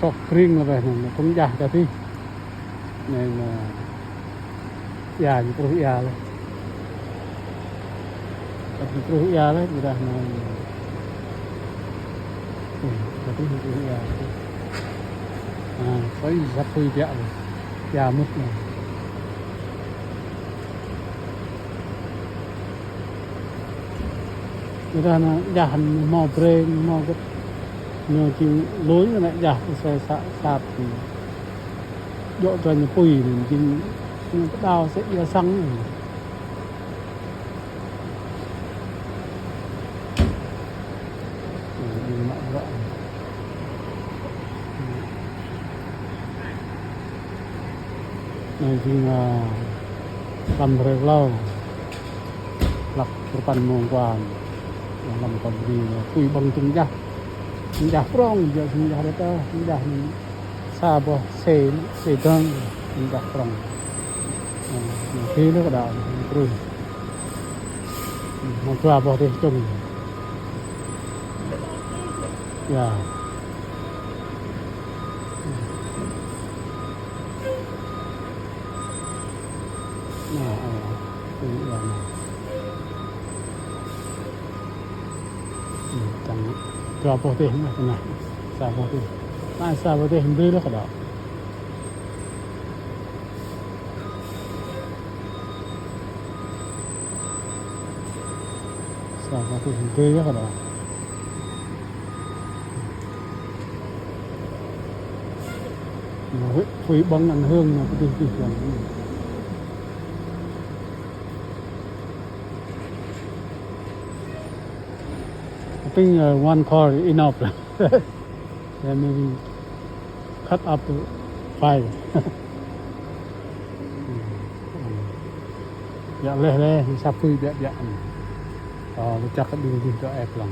Sok kering lah kan, cũng già cả tí nên già như terus già lah, tapi terus già lah udah tapi terus già, phải sắp phi già rồi, già mất rồi, udah già hẳn mò brain mò cái nhiều chim lối này giả xe sạp thì độ cho những quỳ thì chim cái đào sẽ ra xăng này. Đừng mạnh vợ này thì làm rất lâu lập một phần mông quan làm còn gì quỳ bằng tung ra Sinjah prong je sinjah data sinjah ni sabo se dang sinjah prong ni kada terus mau apa deh cung ya nah ini ya tang apa teh nah sabo teh nah sabo teh hindui lah kada sabo teh hindui lah kada Hủy băng ảnh hương là cái tình trạng I think one car is enough. Then maybe cut up to 5. Dạ leh sắp phi dạ. Chắc cái đường gì cho ép lòng.